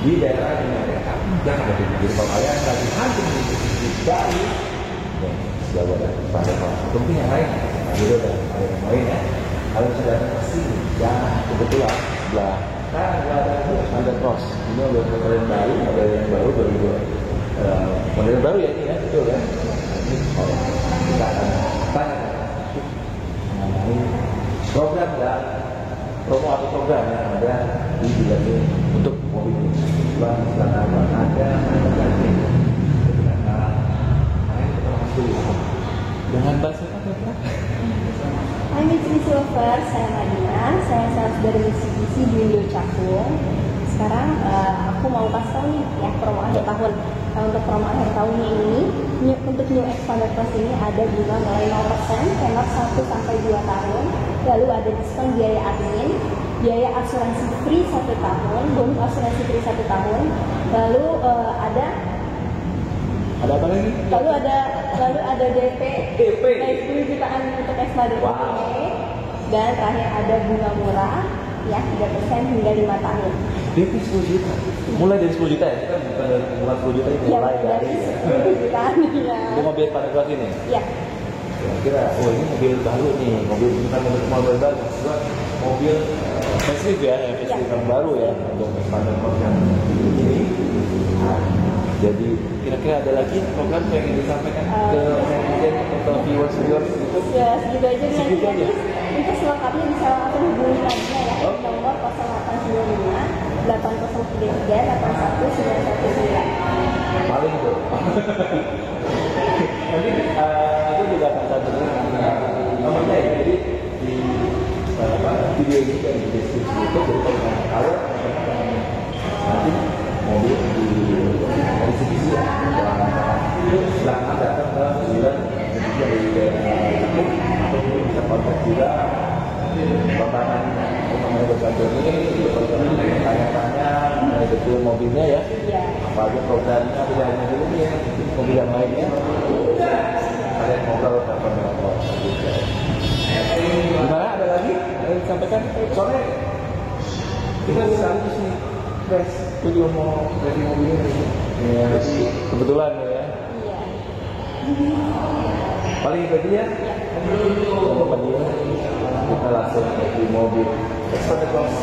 di daerah ini mereka yang ada di pinggir. Kalau kalian lagi hunting di Bali, jauh ada pada mungkin yang lain, gitu dan ada yang lain ya. Kalian bisa datang ke sini. Dan kebetulan sebelah ada cross. Ini ada model baru, ada yang baru model baru ya ini ya, betul ya. Ini kita akan tanya mengenai program dan promo atau program yang ada di bulan ini untuk mobil ini. Selama ada ganti dengan bahasa apa ya? Hai Mitsubishi Lover, saya Madina, saya sales dari Mitsubishi di Indo Cakung. Sekarang aku mau kasih tau nih ya promo akhir tahun. Untuk promo akhir tahunnya ini, untuk New Xpander Plus ini ada bunga mulai 0%, tenor 1 sampai 2 tahun. Lalu ada diskon biaya admin, biaya asuransi free 1 tahun, bonus asuransi free 1 tahun. Lalu ada apa lagi? Lalu ada DP 10 jutaan untuk Xpander Plus ini. Dan terakhir ada bunga murah ya 3% hingga 5 tahun. DP 10 juta. Mulai dari 10 juta ya? Kan bukan dari mulai 10 juta itu Ya, mulai dari 10 jutaan ya. Ini mobil pada kelas ini? Ya. Kira-kira, oh ini mobil baru nih, bukan mobil baru, maksudnya mobil facelift ya, facelift yang baru ya untuk Xpander Plus yang ini. Jadi kira-kira ada lagi program yang ingin disampaikan ke netizen atau viewers gitu? Ya, segitu aja nih. Segitu aja. Untuk selengkapnya bisa langsung hubungi lainnya ya di nomor 0895 8033 81919. Paling itu. Nanti aku juga akan cantumin nomornya ya. Jadi di video ini dan di deskripsi itu jadi kalau nanti mobil di Mitsubishi ya, silahkan datang ke dealer dari Cakung atau bisa kontak juga bakalan namanya berkantor ini tanya-tanya mengenai betul mobilnya ya, apa aja programnya, tidak hanya dulu ya, mobil yang lainnya kalian ngobrol dapat ngobrol. Gimana, ada lagi yang disampaikan? Soalnya kita sekaligus nih guys, aku juga mau dari mobilnya ya, kebetulan ya. Paling itu aja ya. Sama dia kita langsung di mobil Xpander Plus.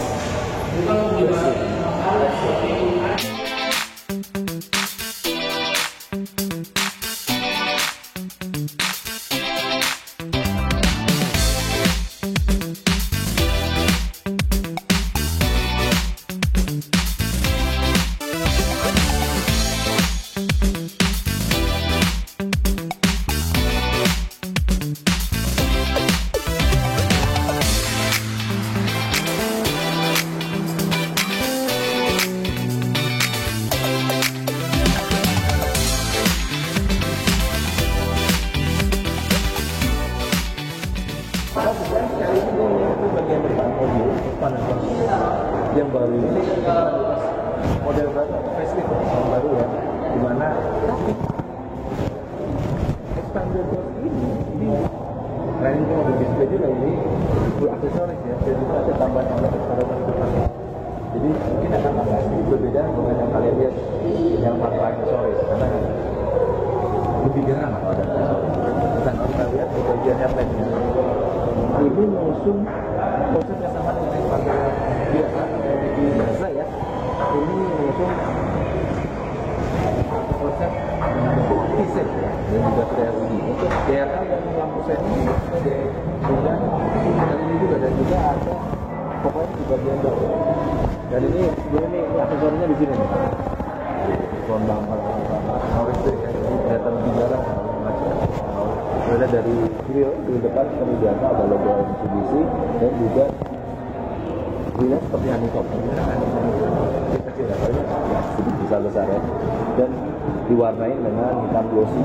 Bagian depan mobil Xpander Plus yang baru ini model baru facelift yang baru ya, dimana Xpander Plus ini selain itu mobil display juga ini full aksesoris ya, dan juga ada tambahan Xpander Plus depannya. Jadi mungkin akan agak sedikit berbeda dengan yang kalian lihat yang tanpa aksesoris, karena lebih jarang kalau ada aksesoris. Dan kalau kita lihat di bagian headlampnya ini mengusung konsep yang sama dengan Xpander biasa di biasa ya. Ini mengusung konsep T-shape ya, dan juga sudah LED untuk DRL dan lampu seni sudah kali ini juga, dan juga ada pokoknya di bagian bawah. Dan ini sebelum ini aksesorinya di sini nih, kondang noris ya, jadi kelihatan lebih jarang macam. Ada dari grill depan kami biasa ada logo Mitsubishi dan juga grillnya seperti honeycomb. Kecil ya, kalau ini sedikit besar ya, dan diwarnai dengan hitam glossy.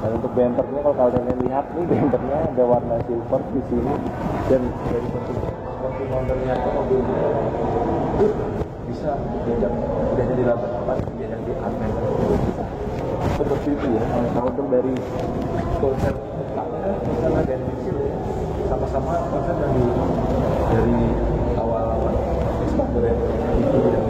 Dan untuk bumpernya kalau kalian lihat nih, bumpernya ada warna silver di sini, dan dari konsumennya ke mobilnya itu bisa diajak tidak jadi lantai depan, diajak di admin seperti itu ya. Kalau untuk dari konsep depannya misalnya dari kecil ya, sama-sama konsep dari awal Xpander itu dan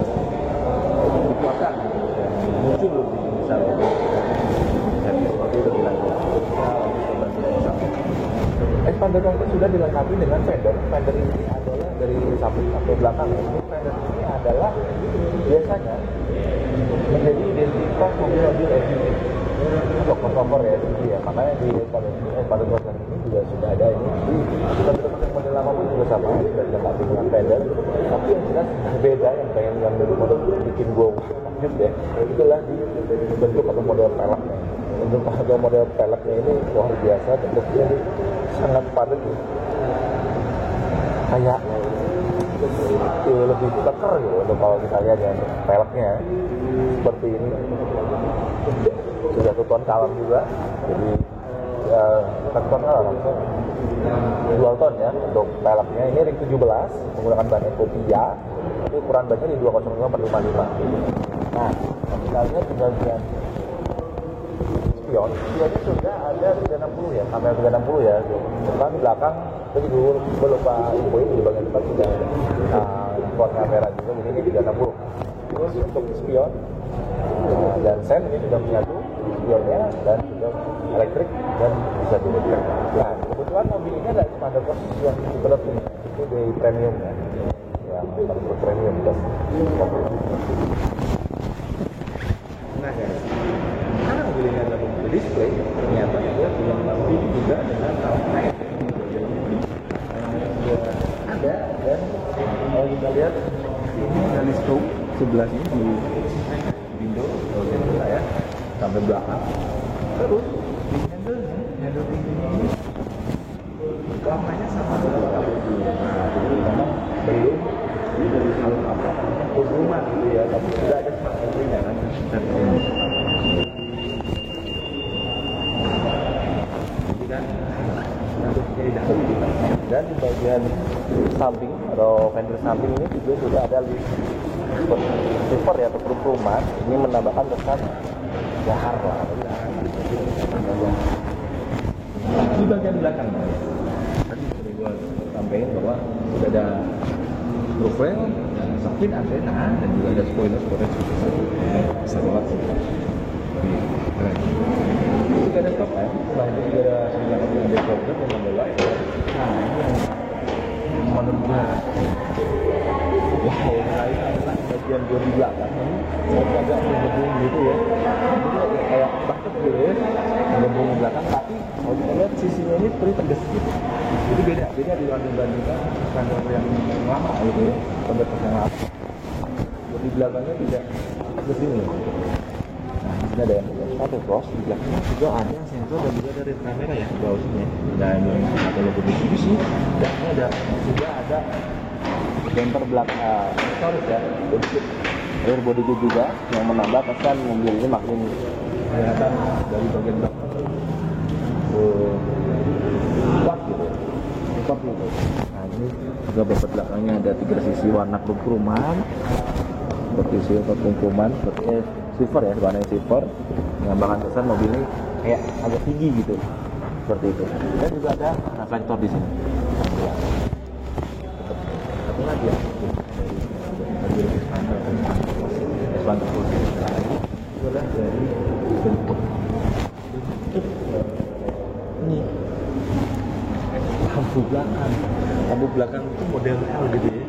sudah dilengkapi dengan fender. Fender ini adalah dari samping sampai belakang ya. Ini fender ini adalah biasanya menjadi identitas mobil-mobil SUV atau crossover ya SUV ya. Makanya di pada versi ini juga sudah ada ini. Kita pakai model lama pun juga sama, sudah dilengkapi dengan fender. Tapi yang jelas beda yang pengen yang model bikin gue takjub ya. Itulah di bentuk atau model peleknya. Untuk model peleknya ini luar biasa, bentuknya ini sangat padat ya. Kayak lebih teker gitu untuk kalau kita lihat ya peleknya seperti ini. Sudah 1 ton kalem juga, jadi 1 ton kalem langsung 2 ton ya untuk peleknya. Ini ring 17 menggunakan ban Ecopia, tapi ukuran bannya di 205/55. Nah, kita lihat di bagian spionnya sudah ada 360 ya, kamera 360 ya. Depan belakang tadi gue lupa infoin di bagian depan sudah ada front kamera juga, jadi ini 360. Terus untuk spion dan sen ini sudah menyatu spionnya dan sudah elektrik dan bisa dielektrik. Nah, kebetulan mobil ini ada pada posisi yang berat ini, itu di premium ya, yang paling premium dan nah guys, karena mobil ini adalah mobil display, ternyata dia dilengkapi juga dengan lampu ada. Dan kalau kita lihat ini dari scope sebelah sini di window kita ya sampai belakang. Terus di handle tingginya ini lamanya sama dengan kabel. Nah, jadi memang belum dari hal apa hubungan gitu ya, tapi sudah ada smart entry-nya kan. Dan di bagian samping atau fender samping ini juga sudah ada liver ya atau perumahan. Ini menambahkan kesan dahar lah. Di bagian belakang tadi sudah gue sampaikan bahwa sudah ada roof rail, soket antena, dan juga ada spoiler bisa banget sih. Juga ada top lamp, selain itu juga ada sembilan dengan decoder dan membawa. Nah, ini yang menurut gue yang lain adalah bagian bodi belakang ini agak menggembung gitu ya. Jadi kayak bucket gitu ya, menggembung belakang, tapi kalau kita lihat sisinya ini pretty tegas gitu. Jadi beda dibandingkan standar yang lama gitu ya, standar yang lama. Bodi belakangnya tidak tegas ini. Nah, di sini ada yang satu cross, di belakangnya juga ada sensor dan juga ada rear kamera ya di bawah sini. Dan ada logo Mitsubishi, dan ini ada juga ada bumper belakang storage ya, rear body juga yang menambah kesan mobil ini makin kelihatan dari bagian belakang kuat gitu. Nah, ini juga bumper belakangnya ada 3 sisi warna kruman seperti silver kruman, seperti silver ya, warnanya silver, menambahkan kesan mobil ini kayak agak tinggi gitu, seperti itu. Dan juga ada reflektor di sini. Satu lagi ya, dari bentuk ini lampu belakang itu model L gitu ya,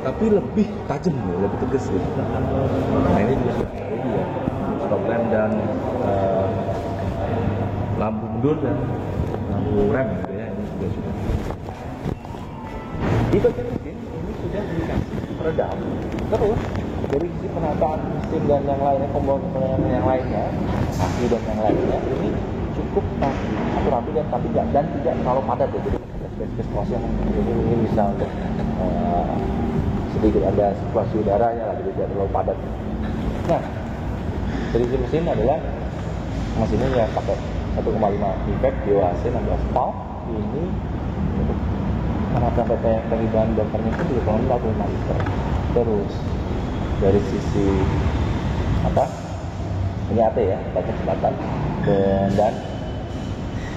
tapi lebih tajam ya, lebih tegas gitu. Nah, ini juga LED ya, stop lamp dan lampu mundur dan lampu rem gitu ya, ini juga sudah. Di bagian mesin ini sudah dikasih peredam. Terus dari sisi penataan mesin dan yang lainnya, komponen yang lainnya, aki dan yang lainnya, ini cukup rapi dan tidak terlalu padat ya. Jadi space kosong, jadi ini bisa untuk sedikit ada sirkulasi udaranya lah, jadi tidak terlalu padat. Nah, dari sisi mesin adalah mesinnya ya pakai 1,5 VVEC DOHC 16 valve. Ini untuk penata dari bahan bakarnya itu juga kurang 45 liter. Terus dari sisi ini AT ya, batas kecepatan, dan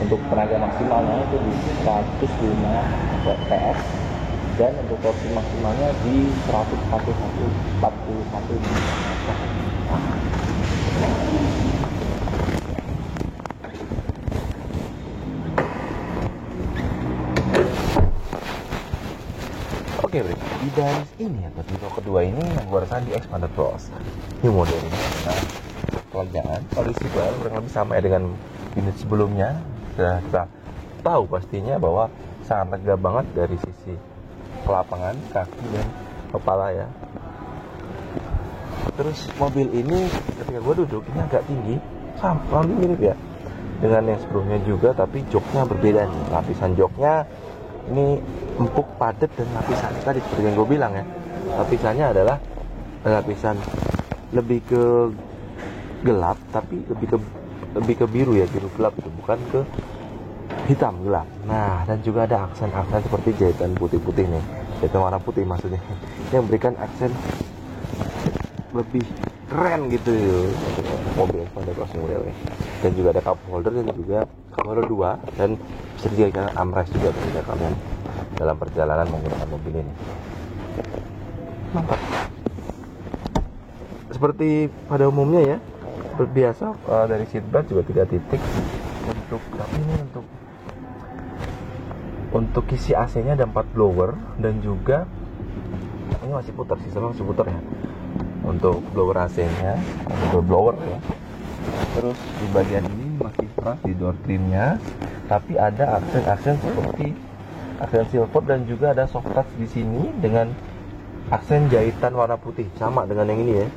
untuk tenaga maksimalnya itu di 105 PS, dan untuk torsi maksimalnya di 141 Nm. Oke, Bre, di baris ini atau di row kedua ini yang gue rasain di Expanded Plus new model ini karena kelegaan kondisi baru kurang lebih sama ya dengan unit sebelumnya. Sudah kita tahu pastinya bahwa sangat lega banget dari sisi kelapangan, kaki dan kepala ya. Terus mobil ini ketika gue duduk ini agak tinggi, sama mirip ya dengan yang sebelumnya juga, tapi joknya berbeda nih. Lapisan joknya ini empuk, padat, dan lapisan tadi seperti yang gue bilang ya, lapisannya adalah lapisan lebih ke gelap, tapi lebih ke biru ya, biru gelap itu, bukan ke hitam gelap. Nah, dan juga ada aksen-aksen seperti jahitan putih-putih nih, jahitan warna putih maksudnya, yang memberikan aksen lebih keren gitu untuk mobil Expanded Plus new model ini. Dan juga ada cup holder dan juga cup holder 2, dan bisa dijadikan armrest juga ketika kalian dalam perjalanan menggunakan mobil ini. Mantap. Seperti pada umumnya ya, seperti biasa dari seatbelt juga 3 titik untuk, tapi ini untuk isi AC-nya ada 4 blower, dan juga ini masih putar, sistemnya masih putar ya. Untuk blower AC-nya, untuk blower ya. Terus di bagian ini masih keras di door trimnya, tapi ada aksen-aksen seperti aksen silver, dan juga ada soft touch di sini dengan aksen jahitan warna putih, sama dengan yang ini ya.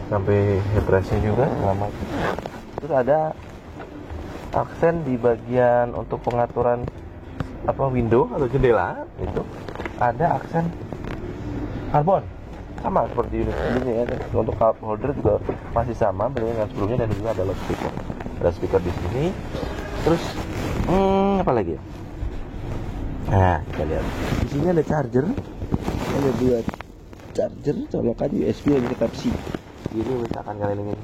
Sampai headrestnya juga sama. Terus ada aksen di bagian untuk pengaturan window atau jendela itu, ada aksen karbon sama seperti unit sebelumnya ya. Untuk cup holder juga masih sama dengan sebelumnya, dan juga ada loudspeaker. Ada speaker di sini. Terus apa lagi ya? Nah, kita lihat di sini ada charger, ada 2 charger colokan USB dan juga Type C. Jadi misalkan kalian ingin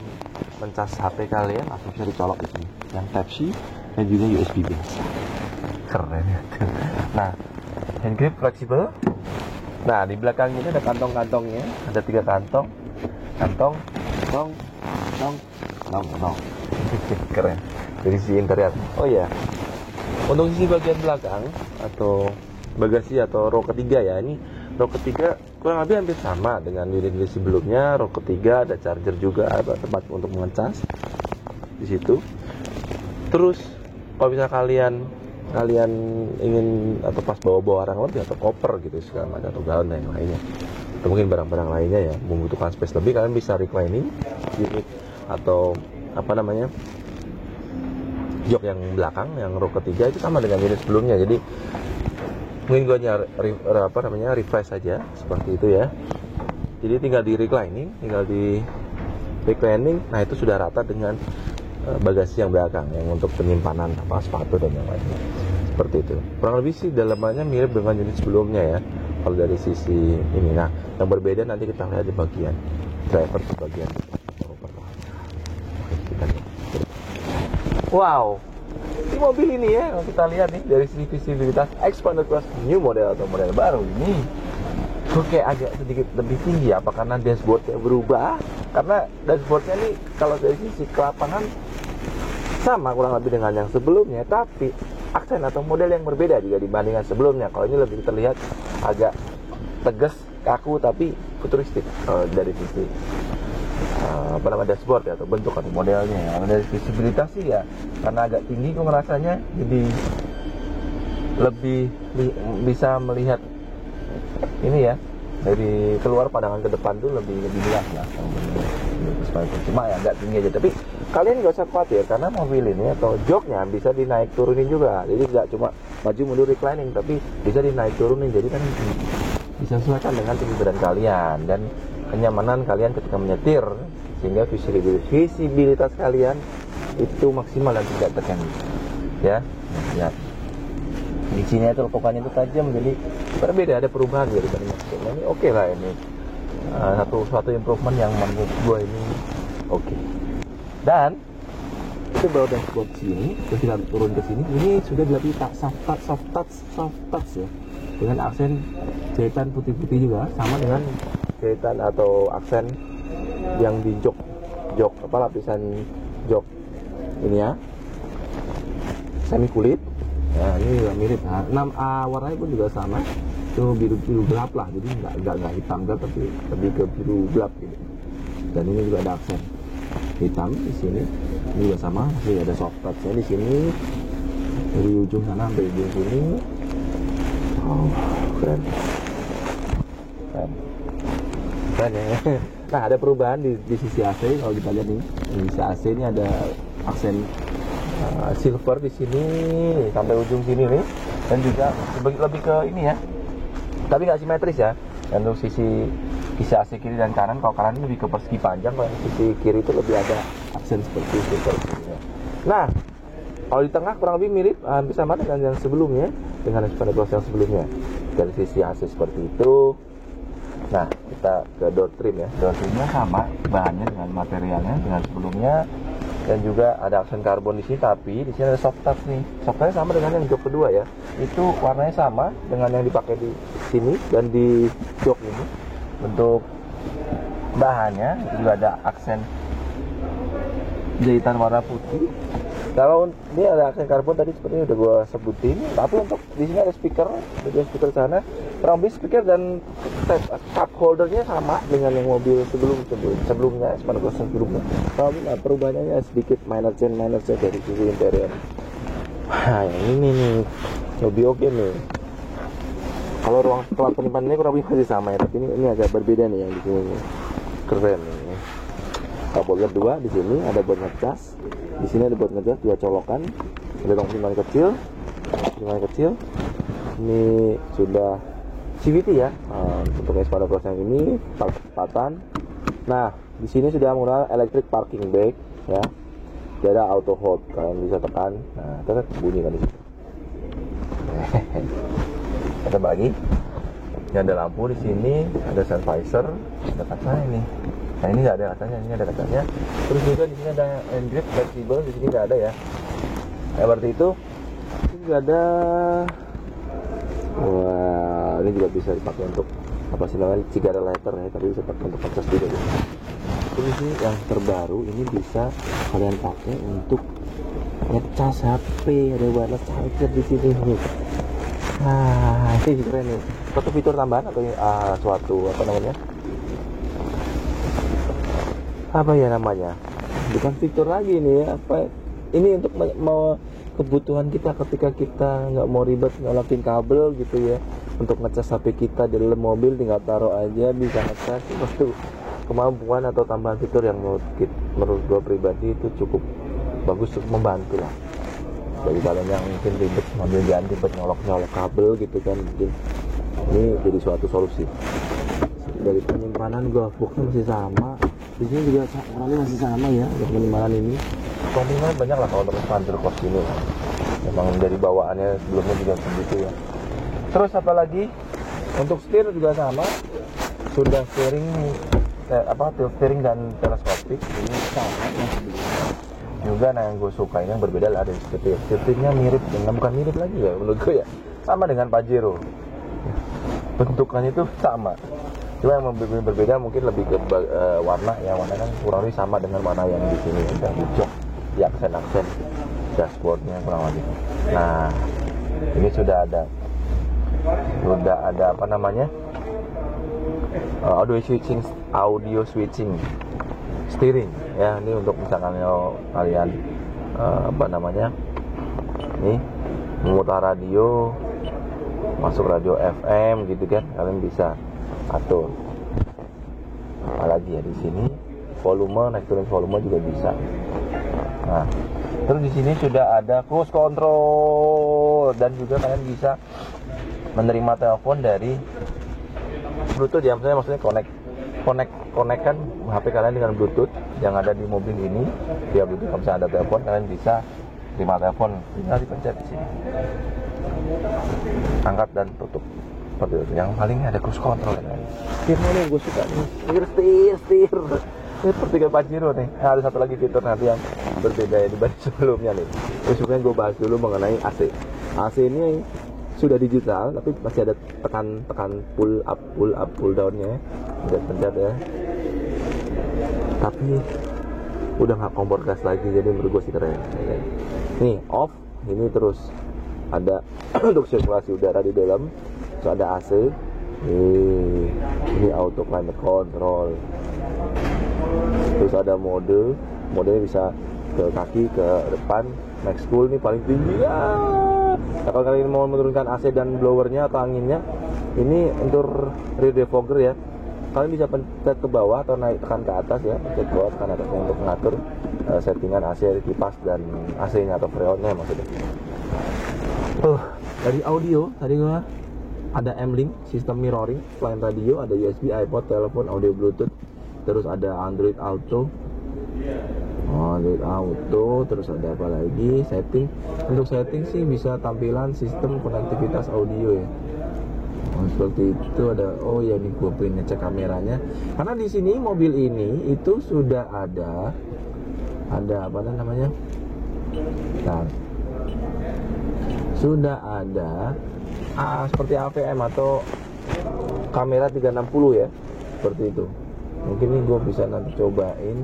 mencas HP kalian, langsung bisa dicolok di sini. Yang Type C dan juga USB biasa. Keren ya. Nah, hand grip fleksibel. Nah, di belakang ini ada kantong-kantongnya, ada 3 kantong. Kantong. Keren. Dari sisi interior. Oh ya. Untuk sisi bagian belakang atau bagasi atau row ketiga ya, ini row ketiga kurang lebih hampir sama dengan unit sebelumnya. Row ketiga ada charger juga, ada tempat untuk mengecas di situ. Terus kalau misalnya kalian ingin atau pas bawa orang lebih atau koper gitu segala macam, atau galon dan yang lainnya, atau mungkin barang-barang lainnya ya, membutuhkan space lebih, kalian bisa reclining unit atau jok yang belakang, yang row ketiga itu sama dengan unit sebelumnya. Jadi mungkin gue refresh saja seperti itu ya. Jadi tinggal di reclining, nah itu sudah rata dengan bagasi yang belakang yang untuk penyimpanan sepatu dan yang lainnya. Seperti itu. Kurang lebih sih dalamannya mirip dengan unit sebelumnya ya, kalau dari sisi ini. Nah, yang berbeda nanti kita lihat di bagian driver, di bagian wow, di mobil ini ya, kalau kita lihat nih dari sisi visibilitas Expanded Plus new model atau model baru ini, oke, agak sedikit lebih tinggi. Apa karena dashboardnya berubah? Karena dashboardnya nih kalau dari sisi kelapangan sama kurang lebih dengan yang sebelumnya, tapi aksen atau model yang berbeda juga dibandingkan sebelumnya. Kalau ini lebih terlihat agak tegas, kaku, tapi futuristik dari sisi dashboard ya, atau bentuk atau modelnya ya. Dari visibilitas sih ya, karena agak tinggi gue ngerasanya jadi lebih bisa melihat ini ya, dari keluar pandangan ke depan tuh lebih jelas lah. Cuma ya agak tinggi aja, tapi kalian gak usah khawatir karena mobil ini atau joknya bisa dinaik turunin juga. Jadi gak cuma maju mundur reclining, tapi bisa dinaik turunin. Jadi kan bisa sesuaikan dengan tinggi badan kalian dan kenyamanan kalian ketika menyetir, sehingga visibilitas kalian itu maksimal dan tidak terganggu ya. Lihat di sini itu lepokannya itu tajam, jadi berbeda, ada perubahan dari tadinya. Ini oke lah, ini satu improvement yang menurut gue ini oke. Dan itu baru dashboard sini, ketika turun ke sini, ini sudah dilapisi soft touch ya, dengan aksen jahitan putih-putih juga, sama dengan jahitan atau aksen yang di jok lapisan jok ini ya, semi kulit. Nah, ini juga mirip. Nah, 6A warnanya pun juga sama. itu biru gelap lah, jadi nggak hitam gelap tapi lebih ke biru gelap gitu. Dan ini juga ada aksen hitam di sini. Ini juga sama, masih ada soft touch-nya di sini dari ujung sana sampai ujung sini. Oh, keren ya. Nah, ada perubahan di sisi AC. Kalau kita lihat nih, di sisi AC ini ada aksen silver di sini sampai ujung sini nih, dan juga lebih ke ini ya, tapi nggak simetris ya. Dan untuk sisi AC kiri dan kanan, kalau kanan lebih ke persegi panjang, kalau sisi kiri itu lebih ada aksen seperti silver. Nah, kalau di tengah kurang lebih mirip, hampir sama dengan yang sebelumnya, dengan expanded glass yang sebelumnya. Dari sisi AC seperti itu. Nah, kita ke door trim ya. Door trimnya sama bahannya dengan materialnya dengan sebelumnya, dan juga ada aksen karbon di sini, tapi di sini ada soft touch nih. Soft touch sama dengan yang jok kedua ya. Itu warnanya sama dengan yang dipakai di sini dan di jok ini. Untuk bahannya itu juga ada aksen jahitan warna putih. Kalau ini ada aksen karbon tadi seperti udah gua sebutin, tapi untuk di sini ada speaker, ada speaker sana. Kurang lebih speaker dan cup holdernya sama dengan yang mobil sebelumnya, expanded glass sebelumnya. Kalau perubahannya sedikit minor change dari sisi interior. Nah, yang ini nih lebih oke nih. Kalau ruang penyimpanannya kurang lebih masih sama ya, tapi ini agak berbeda nih yang di sini. Keren nih. Cup holder 2 di sini ada buat ngecas. Di sini ada buat ngecas 2 colokan. Ada tong penyimpanan kecil. Ini sudah CVT ya. Untuk expanded glass yang ini papan. Nah, di sini sudah menggunakan electric parking brake ya. Dia ada auto hold, kalian bisa tekan. Nah, terus bunyi kan di sini. Ada lagi. Ini ada lampu di sini, ada sun visor, ada kaca ini. Nah, ini nggak ada kacanya, ini ada kacanya. Terus juga di sini ada hand grip flexible, di sini nggak ada ya. Nah, berarti itu ini juga ada. Wah, ini juga bisa dipakai untuk apa sih namanya, cigarette lighter ya, tapi bisa pakai untuk ngecas juga gitu. Terus ini yang terbaru, ini bisa kalian pakai untuk ngecas HP, ada wireless charger di sini nih. Nah, ini keren nih. Suatu fitur tambahan atau suatu apa namanya? Apa ya namanya? Bukan fitur lagi nih, apa? Ini untuk mau kebutuhan kita ketika kita nggak mau ribet ngelakin kabel gitu ya, untuk ngecas HP kita di dalam mobil tinggal taruh aja bisa ngecas. Itu kemampuan atau tambahan fitur yang menurut gue pribadi itu cukup bagus, cukup membantu lah bagi kalian yang mungkin ribet mobil, jangan ribet nyolok kabel gitu kan. Mungkin ini jadi suatu solusi. Dari penyimpanan glove-boxnya masih sama, di sini juga orangnya masih sama ya untuk penyimpanan ini. Komponennya banyak lah kalau untuk standar kos ini. Memang dari bawaannya sebelumnya juga begitu ya. Terus apa lagi? Untuk setir juga sama. Sudah steering tilt steering dan teleskopik ini sama yang sebelumnya. Juga nah yang gue suka ini yang berbeda lah dari setir. Setirnya mirip dengan, bukan mirip lagi ya menurut gue ya, sama dengan Pajero. Bentukannya itu sama. Cuma yang berbeda mungkin lebih ke warna ya, warna kan kurang lebih sama dengan warna yang di sini ada di jok, di aksen dashboardnya kurang lebih. Nah, ini sudah ada apa namanya, audio switching steering ya. Ini untuk misalkan kalian apa namanya, ini memutar radio, masuk radio FM gitu kan, kalian bisa atur. Apalagi ya di sini volume, naik turun volume juga bisa. Nah, terus di sini sudah ada cruise control, dan juga kalian bisa menerima telepon dari Bluetooth ya, maksudnya connect-kan HP kalian dengan Bluetooth yang ada di mobil ini. Via Bluetooth kalau misalnya ada telepon, kalian bisa terima telepon, tinggal dipencet di sini, angkat dan tutup. Seperti itu. Yang paling ada cruise control kan. Setirnya nih gue suka nih, setir. Ini seperti kayak Pajero nih. Nah, ada satu lagi fitur nanti yang berbeda ya dibanding sebelumnya nih. Sebenarnya gue bahas dulu mengenai AC. AC ini sudah digital, tapi masih ada tekan pull up, pull down-nya. Pencet ya. Tapi udah nggak kompor gas lagi, jadi menurut gue sih keren. Nih off, ini terus ada untuk sirkulasi udara di dalam. Terus ada AC. Ini auto climate control. Terus ada modenya bisa ke kaki, ke depan. Max cool nih paling tinggi ya. Nah, kalau kalian mau menurunkan AC dan blowernya atau anginnya, ini untuk rear defogger ya. Kalian bisa pencet ke bawah atau tekan ke atas ya, pencet ke bawah tekan atasnya untuk mengatur settingan AC kipas dan AC-nya atau freonnya maksudnya. Dari audio tadi gua ada M-Link, sistem mirroring, selain radio ada USB, iPod, telepon, audio Bluetooth, terus ada Android Auto. Terus ada apa lagi? Setting. Untuk setting sih bisa tampilan sistem konektivitas audio ya. Seperti itu ada. Oh ya, nih gue pengen ngecek kameranya. Karena di sini mobil ini itu sudah ada apa namanya? Nah, sudah ada seperti AVM atau kamera 360 ya, seperti itu. Mungkin ini gue bisa nanti cobain.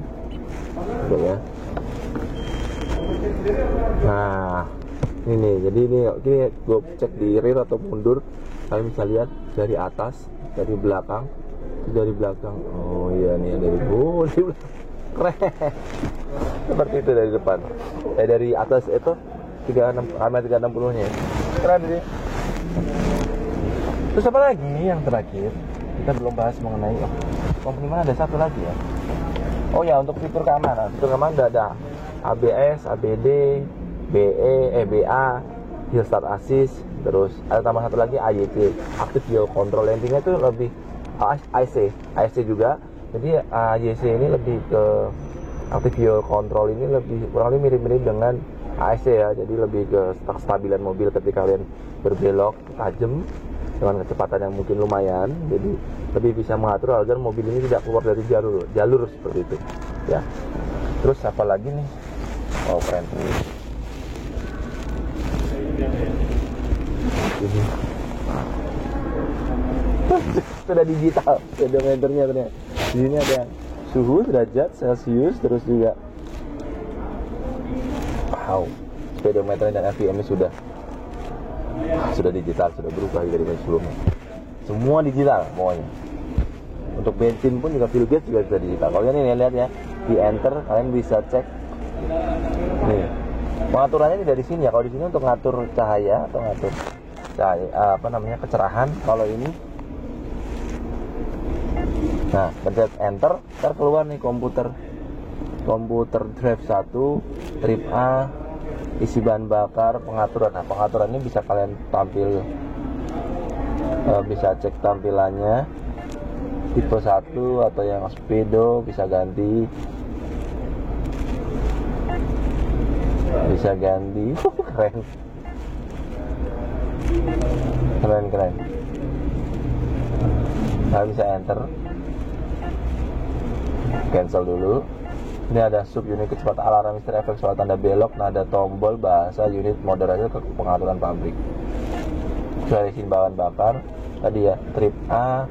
Ya. Nah, ini jadi ini gue cek di rear atau mundur, kalian bisa lihat dari atas, dari belakang, dari belakang. Oh iya nih dari belakang. Keren. Seperti itu dari depan. Dari atas itu kamera 360-nya. Keren sih. Terus apa lagi yang terakhir? Kita belum bahas mengenai komponi mana, ada satu lagi ya. Oh ya, untuk fitur keamanan. Fitur keamanan ada ABS, ABD, BA, Hill Start Assist, terus ada tambah satu lagi AYC, Active Vehicle Control. Intinya itu lebih AYC juga. Jadi AYC ini lebih ke Active Vehicle Control, ini lebih kurang lebih mirip-mirip dengan AYC ya. Jadi lebih ke kestabilan mobil ketika kalian berbelok tajam dengan kecepatan yang mungkin lumayan, jadi lebih bisa mengatur agar mobil ini tidak keluar dari jalur seperti itu ya. Terus apa lagi nih? Oh keren ini. Sudah digital speedometernya ternyata. Di sini ada yang suhu derajat Celcius, terus juga speedometer dan RPM-nya sudah digital, sudah berubah dari sebelumnya. Semua digital pokoknya. Untuk bensin pun juga fuel gauge juga bisa digital. Kalau ini lihat ya, di enter kalian bisa cek. Nih, pengaturannya dari sini ya. Kalau di sini untuk ngatur cahaya atau ngatur cahaya, kecerahan. Kalau ini, nah pencet enter, ntar keluar nih komputer drive 1, trip A, isi bahan bakar, pengaturan. Nah, pengaturan ini bisa kalian bisa cek tampilannya, tipe 1 atau yang speedo bisa ganti, keren. Nah, bisa enter, cancel dulu. Ini ada sub unit kecepatan, alarm misteri, efek suara tanda belok, nada tombol, bahasa, unit moderasi, ke pengaturan pabrik. Isi bahan bakar tadi ya, trip A,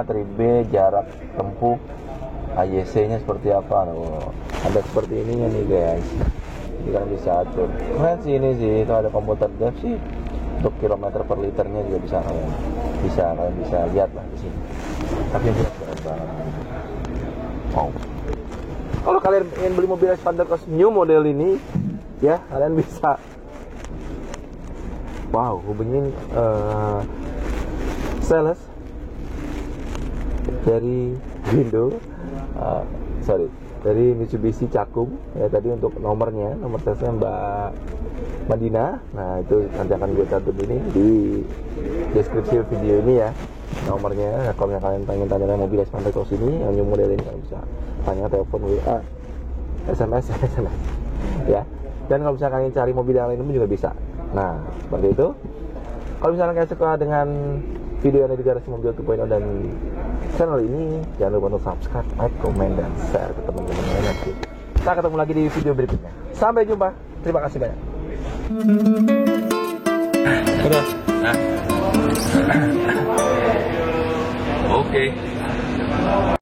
trip B, jarak tempuh, AYC-nya seperti apa. Ada seperti ininya nih guys. Jadi kalian bisa atur. Keren sih ini sih. Itu ada komputer dev sih. Untuk kilometer per liternya juga bisa kalian bisa lihat lah di sini. Tapi ini keren banget. Wow. Kalau kalian ingin beli mobil Xpander Cross New model ini, ya kalian bisa hubungin sales dari dari Mitsubishi Cakung ya. Tadi untuk nomor salesnya Mbak Madina. Nah itu nanti akan gue catat ini di deskripsi video ini ya, nomornya. Nah, kalau kalian pengen tanya mobil Xpander Cross ini yang new model ini, kalian bisa tanya, telepon, WA, SMS ya. Dan kalau misalnya kalian cari mobil yang lain pun juga bisa. Nah seperti itu. Kalau misalnya kalian suka dengan video yang ada di Garasi Mobil 2.0 dan channel ini, jangan lupa untuk subscribe, like, komen, dan share ke teman-teman lainnya. Kita ketemu lagi di video berikutnya. Sampai jumpa. Terima kasih banyak. Udah. Oke.